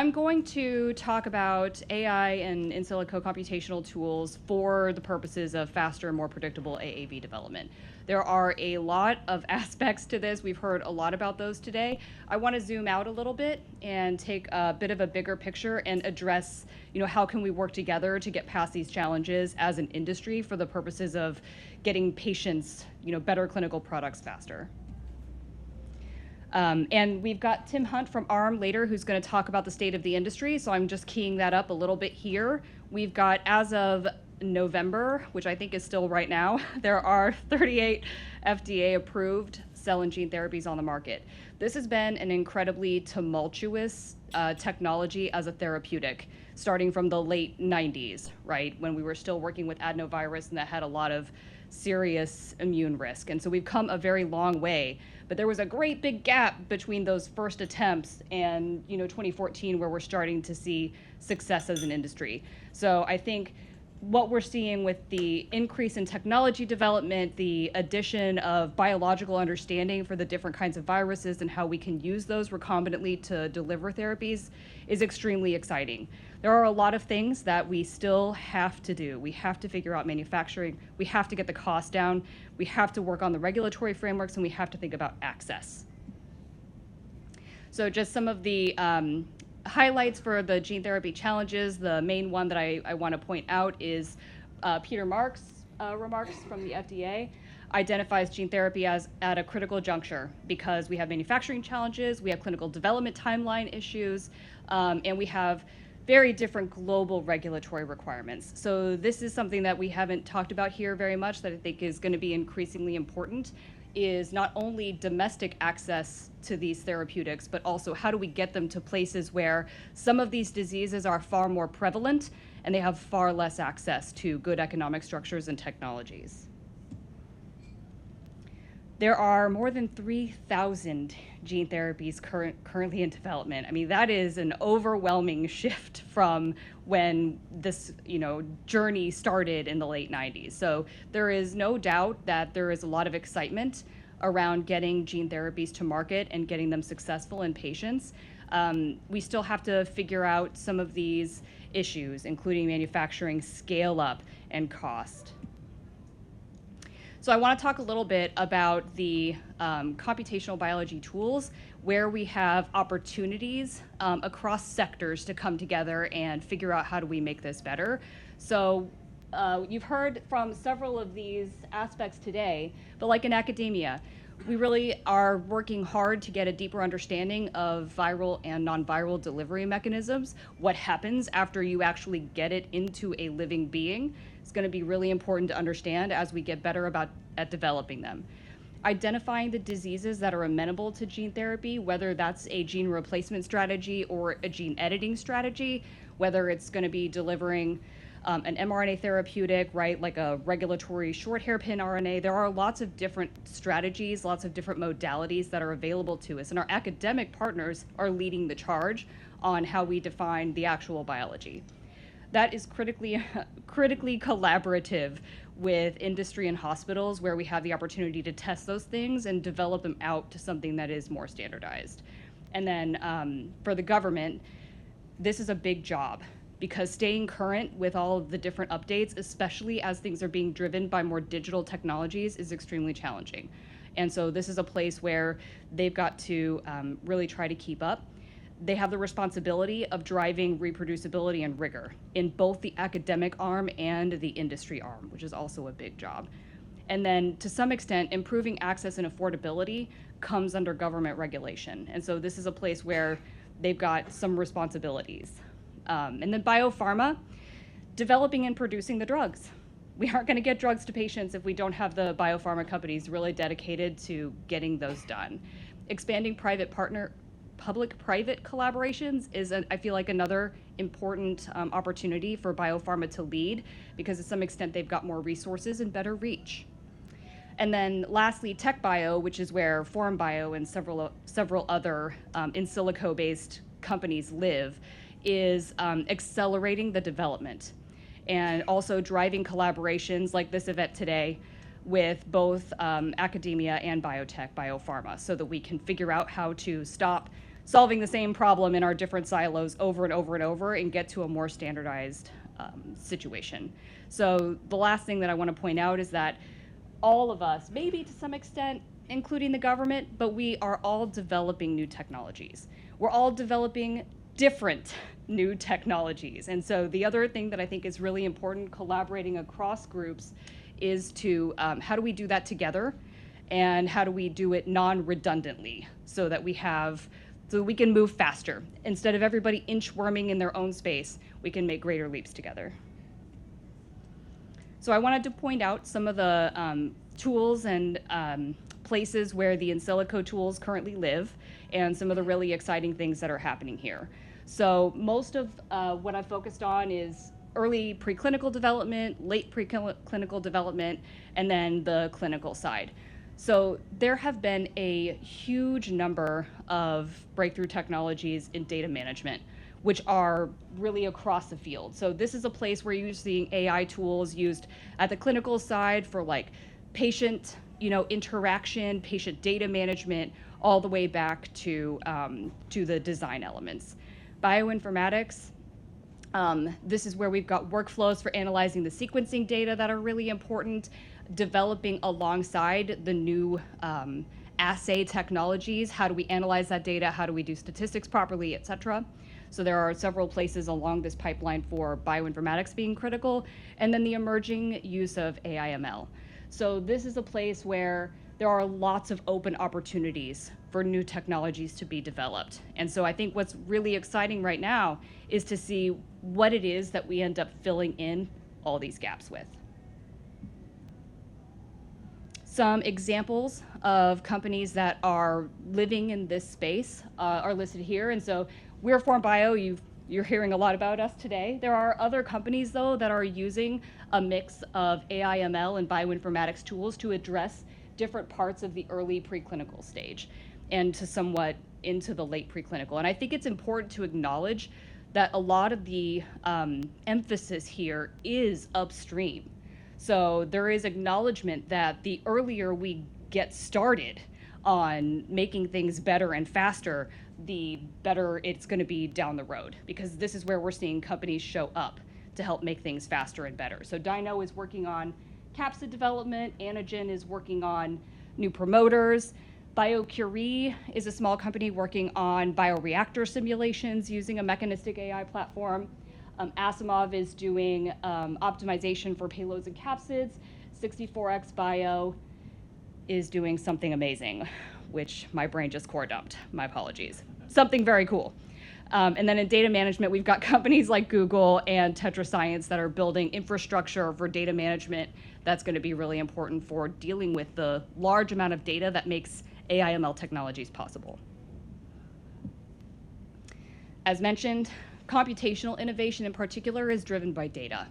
I'm going to talk about AI and in silico computational tools for the purposes of faster and more predictable AAV development. There are a lot of aspects to this. We've heard a lot about those today. I want to zoom out a little bit and take a bit of a bigger picture and address, how can we work together to get past these challenges as an industry for the purposes of getting patients, better clinical products faster. And we've got Tim Hunt from ARM later who's going to talk about the state of the industry, so I'm just keying that up a little bit here. We've got, as of November, which I think is still right now, there are 38 FDA-approved cell and gene therapies on the market. This has been an incredibly tumultuous technology as a therapeutic, starting from the late 90s, right, when we were still working with adenovirus and that had a lot of serious immune risk. And so we've come a very long way, but there was a great big gap between those first attempts and 2014, where we're starting to see success as an industry. So I think what we're seeing with the increase in technology development, the addition of biological understanding for the different kinds of viruses and how we can use those recombinantly to deliver therapies is extremely exciting. There are a lot of things that we still have to do. We have to figure out manufacturing, we have to get the cost down, we have to work on the regulatory frameworks, and we have to think about access. So just some of the highlights for the gene therapy challenges. The main one that I want to point out is Peter Marks' remarks from the FDA identifies gene therapy as at a critical juncture because we have manufacturing challenges, we have clinical development timeline issues, and we have very different global regulatory requirements. So this is something that we haven't talked about here very much that I think is going to be increasingly important, is not only domestic access to these therapeutics, but also how do we get them to places where some of these diseases are far more prevalent and they have far less access to good economic structures and technologies. There are more than 3,000 gene therapies currently in development. I mean, that is an overwhelming shift from when this, journey started in the late 90s. So there is no doubt that there is a lot of excitement around getting gene therapies to market and getting them successful in patients. We still have to figure out some of these issues, including manufacturing scale up and cost. So I want to talk a little bit about the computational biology tools where we have opportunities across sectors to come together and figure out how do we make this better. So you've heard from several of these aspects today, but like in academia, we really are working hard to get a deeper understanding of viral and non-viral delivery mechanisms. What happens after you actually get it into a living being is going to be really important to understand as we get better at developing them. Identifying the diseases that are amenable to gene therapy, whether that's a gene replacement strategy or a gene editing strategy, whether it's going to be delivering an mRNA therapeutic, right, like a regulatory short hairpin RNA. There are lots of different strategies, lots of different modalities that are available to us, and our academic partners are leading the charge on how we define the actual biology. That is critically collaborative with industry and hospitals, where we have the opportunity to test those things and develop them out to something that is more standardized. And then for the government, this is a big job, because staying current with all of the different updates, especially as things are being driven by more digital technologies, is extremely challenging. And so this is a place where they've got to really try to keep up. They have the responsibility of driving reproducibility and rigor in both the academic arm and the industry arm, which is also a big job. And then to some extent, improving access and affordability comes under government regulation. And so this is a place where they've got some responsibilities. And then biopharma, developing and producing the drugs. We aren't going to get drugs to patients if we don't have the biopharma companies really dedicated to getting those done. Expanding public-private collaborations is, I feel like, another important opportunity for biopharma to lead, because to some extent they've got more resources and better reach. And then lastly, tech bio, which is where Forum Bio and several other in silico-based companies live, is accelerating the development and also driving collaborations like this event today with both academia and biotech, biopharma, so that we can figure out how to stop solving the same problem in our different silos over and over and over and get to a more standardized situation. So the last thing that I want to point out is that all of us, maybe to some extent, including the government, but we are all developing new technologies. We're all developing different new technologies. And so the other thing that I think is really important, collaborating across groups, is to how do we do that together, and how do we do it non-redundantly so that we can move faster. Instead of everybody inchworming in their own space, we can make greater leaps together. So I wanted to point out some of the tools and places where the Silico tools currently live, and some of the really exciting things that are happening here. So most of what I've focused on is early preclinical development, late preclinical development, and then the clinical side. So there have been a huge number of breakthrough technologies in data management, which are really across the field. So this is a place where you're seeing AI tools used at the clinical side for like patient, interaction, patient data management, all the way back to the design elements. Bioinformatics, this is where we've got workflows for analyzing the sequencing data that are really important, developing alongside the new assay technologies. How do we analyze that data? How do we do statistics properly, et cetera? So there are several places along this pipeline for bioinformatics being critical, and then the emerging use of AI/ML. So this is a place where there are lots of open opportunities for new technologies to be developed. And so I think what's really exciting right now is to see what it is that we end up filling in all these gaps with. Some examples of companies that are living in this space are listed here. And so we're Form Bio, you're hearing a lot about us today. There are other companies, though, that are using a mix of AI/ML and bioinformatics tools to address different parts of the early preclinical stage and to somewhat into the late preclinical. And I think it's important to acknowledge that a lot of the emphasis here is upstream. So there is acknowledgement that the earlier we get started on making things better and faster, the better it's going to be down the road, because this is where we're seeing companies show up to help make things faster and better. So Dyno is working on capsid development, Anagen is working on new promoters, BioCurie is a small company working on bioreactor simulations using a mechanistic AI platform. Asimov is doing optimization for payloads and capsids. 64X Bio is doing something amazing, which my brain just core dumped. My apologies. Something very cool. And then in data management, we've got companies like Google and TetraScience that are building infrastructure for data management that's going to be really important for dealing with the large amount of data that makes AI/ML technologies possible. As mentioned, computational innovation in particular is driven by data.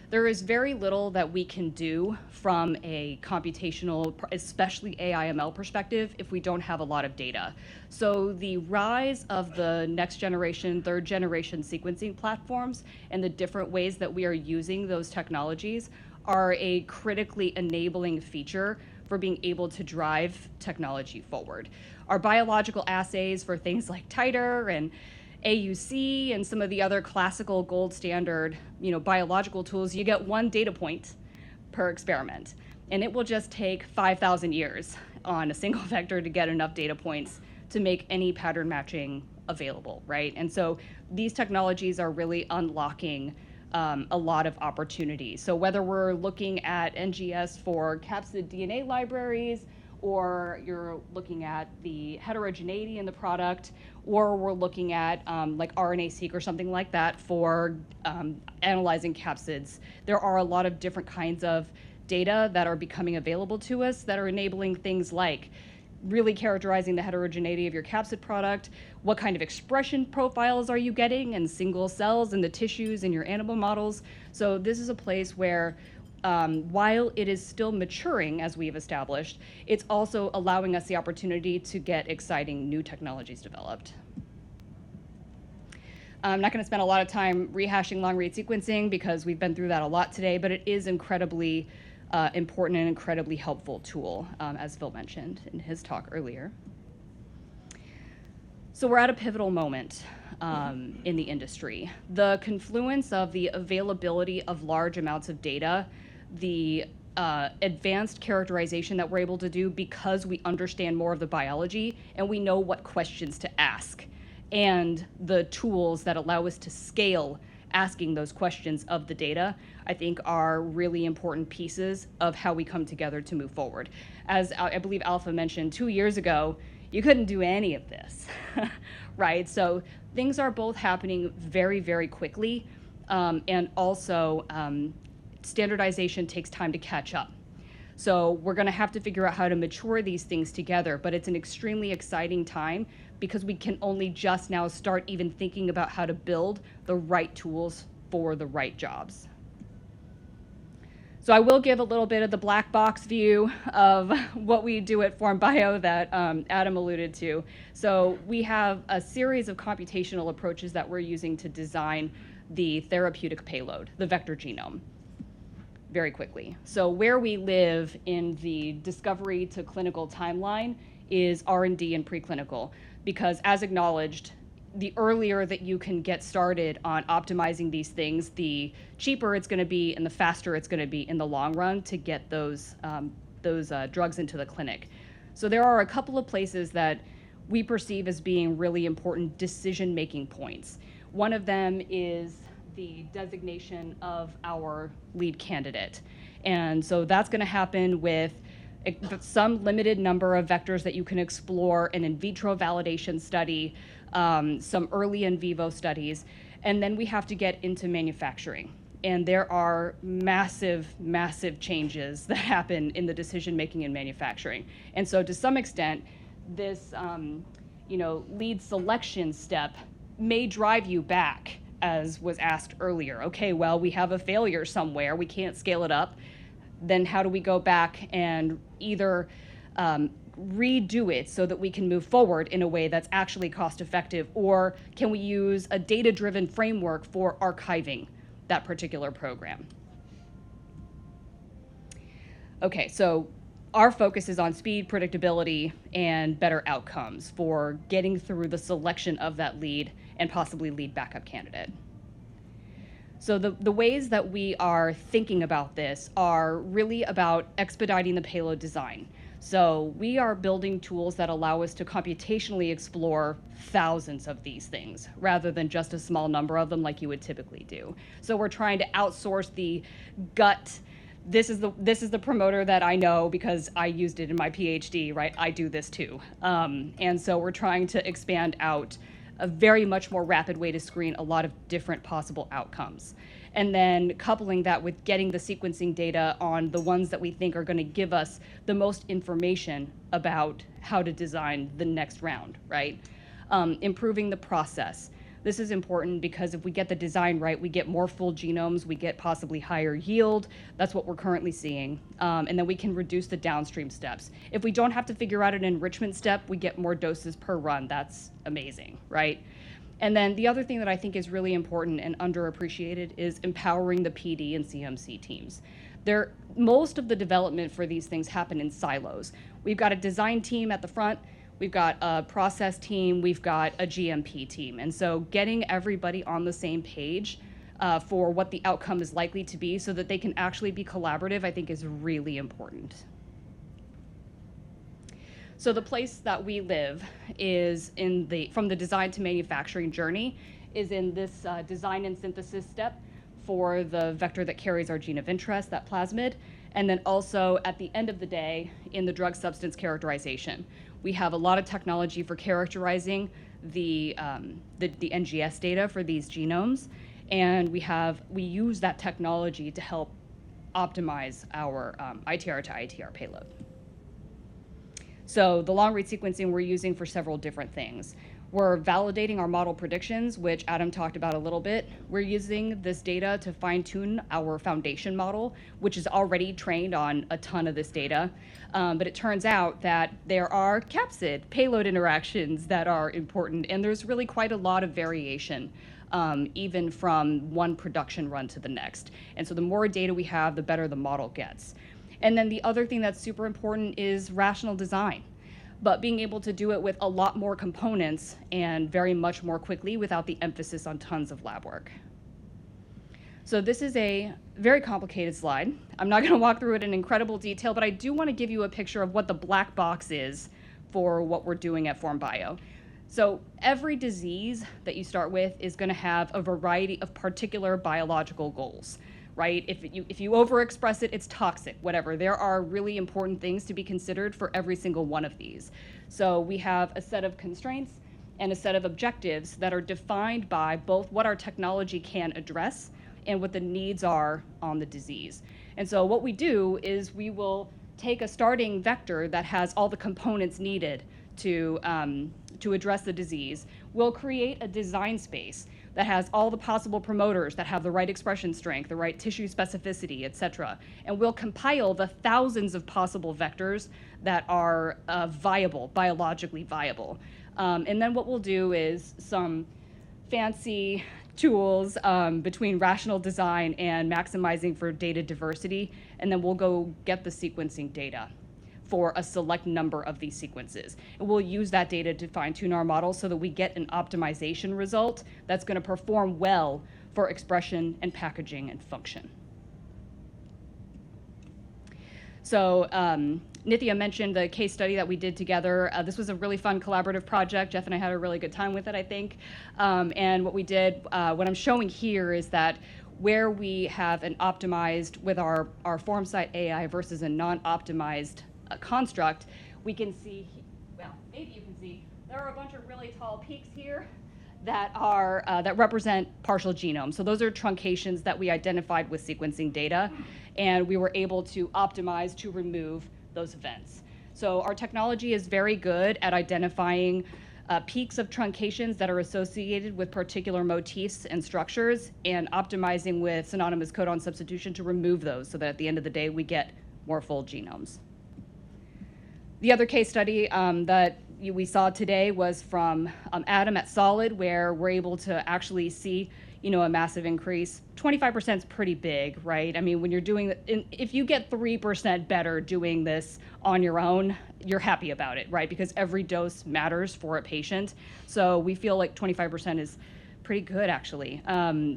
There is very little that we can do from a computational, especially AI/ML perspective, if we don't have a lot of data. So the rise of the next generation, third generation sequencing platforms and the different ways that we are using those technologies are a critically enabling feature for being able to drive technology forward. Our biological assays for things like titer and AUC and some of the other classical gold standard, biological tools, you get one data point per experiment. And it will just take 5,000 years on a single vector to get enough data points to make any pattern matching available, right? And so these technologies are really unlocking a lot of opportunities. So whether we're looking at NGS for capsid DNA libraries, or you're looking at the heterogeneity in the product, or we're looking at like RNA-seq or something like that for analyzing capsids. There are a lot of different kinds of data that are becoming available to us that are enabling things like really characterizing the heterogeneity of your capsid product, what kind of expression profiles are you getting in single cells in the tissues in your animal models. So this is a place where while it is still maturing, as we've established, it's also allowing us the opportunity to get exciting new technologies developed. I'm not going to spend a lot of time rehashing long-read sequencing because we've been through that a lot today, but it is incredibly important and incredibly helpful tool, as Phil mentioned in his talk earlier. So we're at a pivotal moment in the industry. The confluence of the availability of large amounts of data, the advanced characterization that we're able to do because we understand more of the biology and we know what questions to ask, and the tools that allow us to scale asking those questions of the data, I think are really important pieces of how we come together to move forward. As I believe Alpha mentioned, 2 years ago, you couldn't do any of this, right? So things are both happening very, very quickly, and also standardization takes time to catch up. So we're going to have to figure out how to mature these things together, but it's an extremely exciting time because we can only just now start even thinking about how to build the right tools for the right jobs. So I will give a little bit of the black box view of what we do at FormBio that Adam alluded to. So we have a series of computational approaches that we're using to design the therapeutic payload, the vector genome, very quickly. So where we live in the discovery to clinical timeline is R&D and preclinical, because as acknowledged, the earlier that you can get started on optimizing these things, the cheaper it's going to be and the faster it's going to be in the long run to get those drugs into the clinic. So there are a couple of places that we perceive as being really important decision-making points. One of them is the designation of our lead candidate. And so that's going to happen with some limited number of vectors that you can explore, an in vitro validation study, some early in vivo studies, and then we have to get into manufacturing. And there are massive, massive changes that happen in the decision-making in manufacturing. And so to some extent, this lead selection step may drive you back, as was asked earlier. Okay, well, we have a failure somewhere, we can't scale it up. Then how do we go back and either redo it so that we can move forward in a way that's actually cost effective, or can we use a data-driven framework for archiving that particular program? Okay, so our focus is on speed, predictability, and better outcomes for getting through the selection of that lead and possibly lead backup candidate. So the ways that we are thinking about this are really about expediting the payload design. So we are building tools that allow us to computationally explore thousands of these things rather than just a small number of them like you would typically do. So we're trying to outsource the gut. This is the promoter that I know because I used it in my PhD, right? I do this too. And so we're trying to expand out a very much more rapid way to screen a lot of different possible outcomes. And then coupling that with getting the sequencing data on the ones that we think are going to give us the most information about how to design the next round, right? Improving the process. This is important because if we get the design right, we get more full genomes, we get possibly higher yield. That's what we're currently seeing. And then we can reduce the downstream steps. If we don't have to figure out an enrichment step, we get more doses per run. That's amazing, right? And then the other thing that I think is really important and underappreciated is empowering the PD and CMC teams. Most of the development for these things happen in silos. We've got a design team at the front, we've got a process team, we've got a GMP team. And so getting everybody on the same page for what the outcome is likely to be so that they can actually be collaborative, I think is really important. So the place that we live is from the design to manufacturing journey is in this design and synthesis step for the vector that carries our gene of interest, that plasmid, and then also at the end of the day in the drug substance characterization. We have a lot of technology for characterizing the NGS data for these genomes, and we use that technology to help optimize our ITR to ITR payload. So the long-read sequencing we're using for several different things. We're validating our model predictions, which Adam talked about a little bit. We're using this data to fine-tune our foundation model, which is already trained on a ton of this data. But it turns out that there are capsid payload interactions that are important, and there's really quite a lot of variation, even from one production run to the next. And so the more data we have, the better the model gets. And then the other thing that's super important is rational design. but being able to do it with a lot more components and very much more quickly without the emphasis on tons of lab work. So this is a very complicated slide. I'm not going to walk through it in incredible detail, but I do want to give you a picture of what the black box is for what we're doing at FormBio. So every disease that you start with is going to have a variety of particular biological goals, right? If you overexpress it, it's toxic, whatever. There are really important things to be considered for every single one of these. So we have a set of constraints and a set of objectives that are defined by both what our technology can address and what the needs are on the disease. And so what we do is we will take a starting vector that has all the components needed to address the disease. We'll create a design space that has all the possible promoters that have the right expression strength, the right tissue specificity, et cetera. And we'll compile the thousands of possible vectors that are viable, biologically viable. And then what we'll do is some fancy tools between rational design and maximizing for data diversity, and then we'll go get the sequencing data for a select number of these sequences. And we'll use that data to fine-tune our model so that we get an optimization result that's going to perform well for expression and packaging and function. So Nithya mentioned the case study that we did together. This was a really fun collaborative project. Jeff and I had a really good time with it, I think. And what we did, what I'm showing here is that where we have an optimized with our FormSight AI versus a non-optimized construct, we can see, well, maybe you can see, there are a bunch of really tall peaks here that are that represent partial genomes. So those are truncations that we identified with sequencing data, and we were able to optimize to remove those events. So our technology is very good at identifying peaks of truncations that are associated with particular motifs and structures, and optimizing with synonymous codon substitution to remove those so that at the end of the day we get more full genomes. The other case study that we saw today was from Adam at Solid, where we're able to actually see, a massive increase. 25% is pretty big, right? I mean, when you're doing, if you get 3% better doing this on your own, you're happy about it, right? Because every dose matters for a patient. So we feel like 25% is pretty good, actually.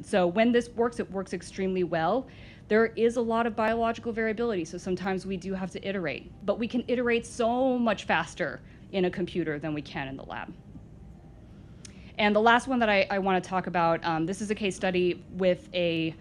So when this works, it works extremely well. There is a lot of biological variability, so sometimes we do have to iterate, but we can iterate so much faster in a computer than we can in the lab. And the last one that I want to talk about, this is a case study with a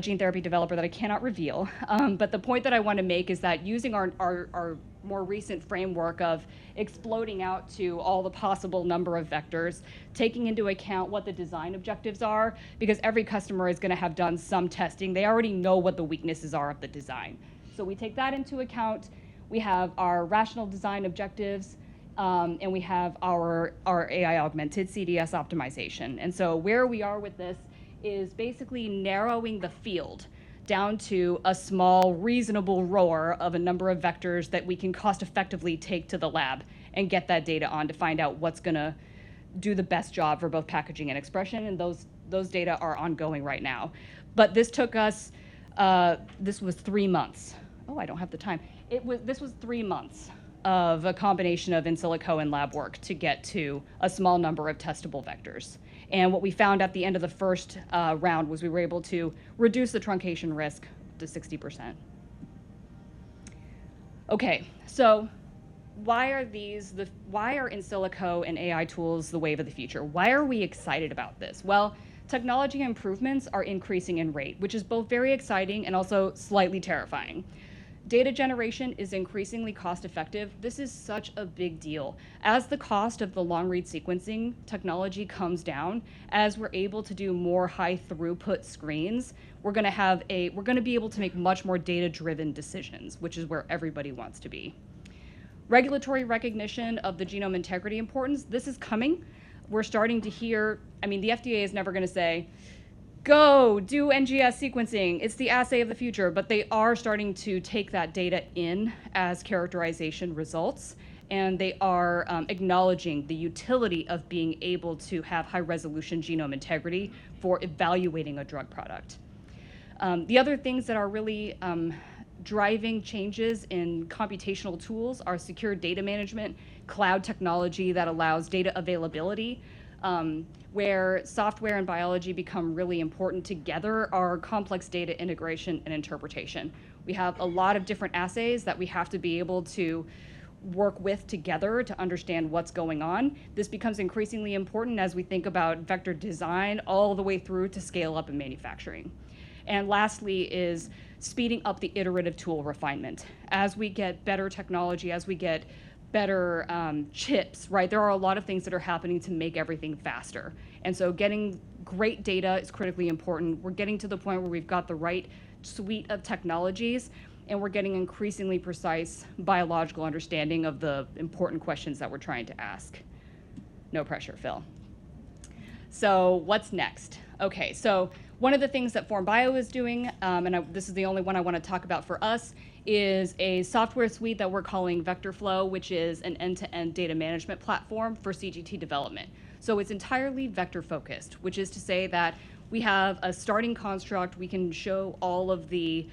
gene therapy developer that I cannot reveal, but the point that I want to make is that using our more recent framework of exploding out to all the possible number of vectors, taking into account what the design objectives are, because every customer is going to have done some testing. They already know what the weaknesses are of the design. So we take that into account. We have our rational design objectives, and we have our AI augmented CDS optimization. And so where we are with this is basically narrowing the field down to a small, reasonable roar of a number of vectors that we can cost effectively take to the lab and get that data on to find out what's going to do the best job for both packaging and expression, and those data are ongoing right now. But this took us, this was 3 months. Oh, I don't have the time. This was 3 months of a combination of in silico and lab work to get to a small number of testable vectors. And what we found at the end of the first round was we were able to reduce the truncation risk to 60%. Okay, so why are in silico and AI tools the wave of the future? Why are we excited about this? Well, technology improvements are increasing in rate, which is both very exciting and also slightly terrifying. Data generation is increasingly cost effective. This is such a big deal. As the cost of the long read sequencing technology comes down, as we're able to do more high throughput screens, we're going to be able to make much more data driven decisions, which is where everybody wants to be. Regulatory recognition of the genome integrity importance, this is coming. We're starting to hear, the FDA is never going to say, go do NGS sequencing, it's the assay of the future, but they are starting to take that data in as characterization results, and they are acknowledging the utility of being able to have high resolution genome integrity for evaluating a drug product. The other things that are really driving changes in computational tools are secure data management, cloud technology that allows data availability, where software and biology become really important together are complex data integration and interpretation. We have a lot of different assays that we have to be able to work with together to understand what's going on. This becomes increasingly important as we think about vector design all the way through to scale up in manufacturing. And lastly is speeding up the iterative tool refinement. As we get better technology, as we get better chips, right? There are a lot of things that are happening to make everything faster. And so getting great data is critically important. We're getting to the point where we've got the right suite of technologies, and we're getting increasingly precise biological understanding of the important questions that we're trying to ask. No pressure, Phil. So what's next? Okay, so one of the things that FormBio is doing, this is the only one I want to talk about for us, is a software suite that we're calling VectorFlow, which is an end-to-end data management platform for CGT development. So it's entirely vector focused, which is to say that we have a starting construct. We can show all of the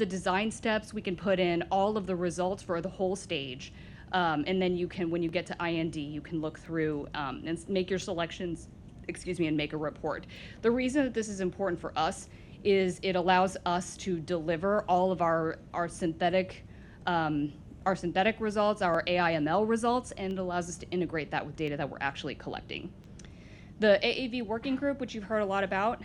design steps. We can put in all of the results for the whole stage. And then you can, when you get to IND, you can look through and make your selections, and make a report. The reason that this is important for us is it allows us to deliver all of our synthetic results, our AI/ML results, and it allows us to integrate that with data that we're actually collecting. The AAV working group, which you've heard a lot about,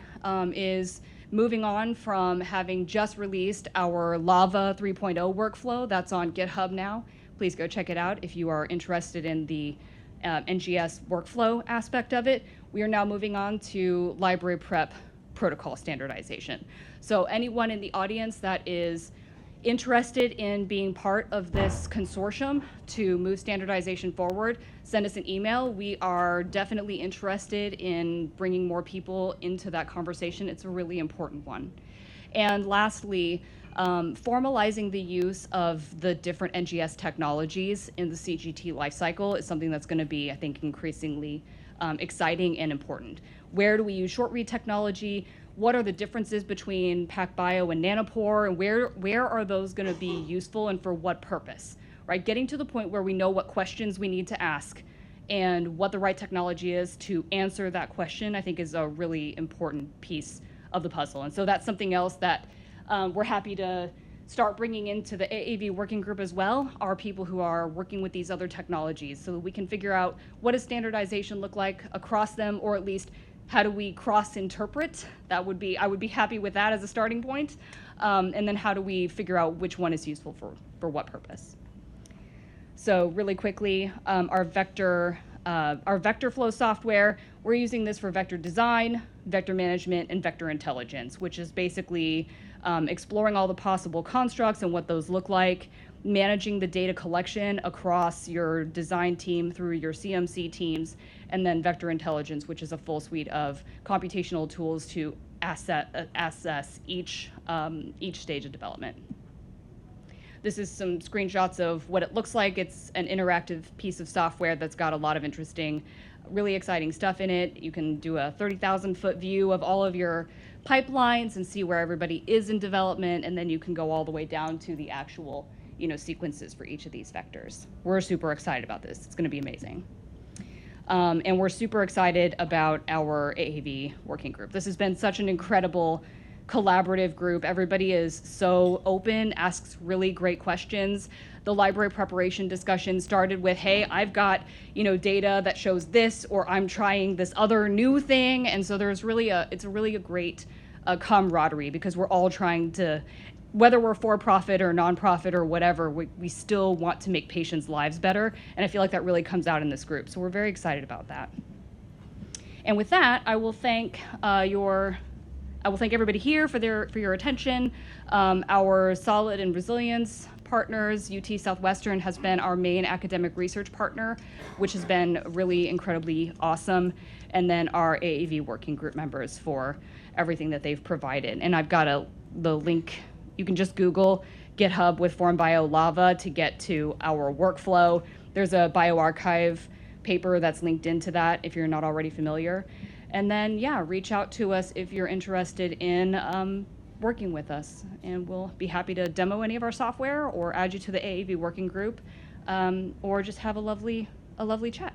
is moving on from having just released our Lava 3.0 workflow. That's on GitHub now. Please go check it out if you are interested in the NGS workflow aspect of it. We are now moving on to library prep protocol standardization. So anyone in the audience that is interested in being part of this consortium to move standardization forward, send us an email. We are definitely interested in bringing more people into that conversation. It's a really important one. And lastly, formalizing the use of the different NGS technologies in the CGT lifecycle is something that's going to be, I think, increasingly exciting and important. Where do we use short read technology? What are the differences between PacBio and Nanopore, and where are those going to be useful and for what purpose? Right, getting to the point where we know what questions we need to ask and what the right technology is to answer that question, I think is a really important piece of the puzzle. And so that's something else that we're happy to start bringing into the AAV working group as well, are people who are working with these other technologies, so that we can figure out what does standardization look like across them, or at least how do we cross-interpret? I would be happy with that as a starting point. And then how do we figure out which one is useful for what purpose? So really quickly, our vector flow software, we're using this for vector design, vector management, and vector intelligence, which is basically exploring all the possible constructs and what those look like, managing the data collection across your design team through your CMC teams, and then vector intelligence, which is a full suite of computational tools to assess each stage of development. This is some screenshots of what it looks like. It's an interactive piece of software that's got a lot of interesting, really exciting stuff in it. You can do a 30,000-foot view of all of your pipelines and see where everybody is in development, and then you can go all the way down to the actual sequences for each of these vectors. We're super excited about this. It's going to be amazing. And we're super excited about our AAV working group. This has been such an incredible collaborative group. Everybody is so open, asks really great questions. The library preparation discussion started with, hey, I've got data that shows this, or I'm trying this other new thing. And so it's really a great camaraderie, because we're all trying to, whether we're for-profit or non-profit or whatever, we still want to make patients' lives better. And I feel like that really comes out in this group. So we're very excited about that. And with that, I will thank everybody here for your attention. Our Solid and Resilience partners, UT Southwestern has been our main academic research partner, which has been really incredibly awesome. And then our AAV working group members for everything that they've provided. And I've got the link. You can just Google GitHub with FormBio Lava to get to our workflow. There's a bioRxiv paper that's linked into that if you're not already familiar. And then, reach out to us if you're interested in working with us, and we'll be happy to demo any of our software or add you to the AAV working group, or just have a lovely chat.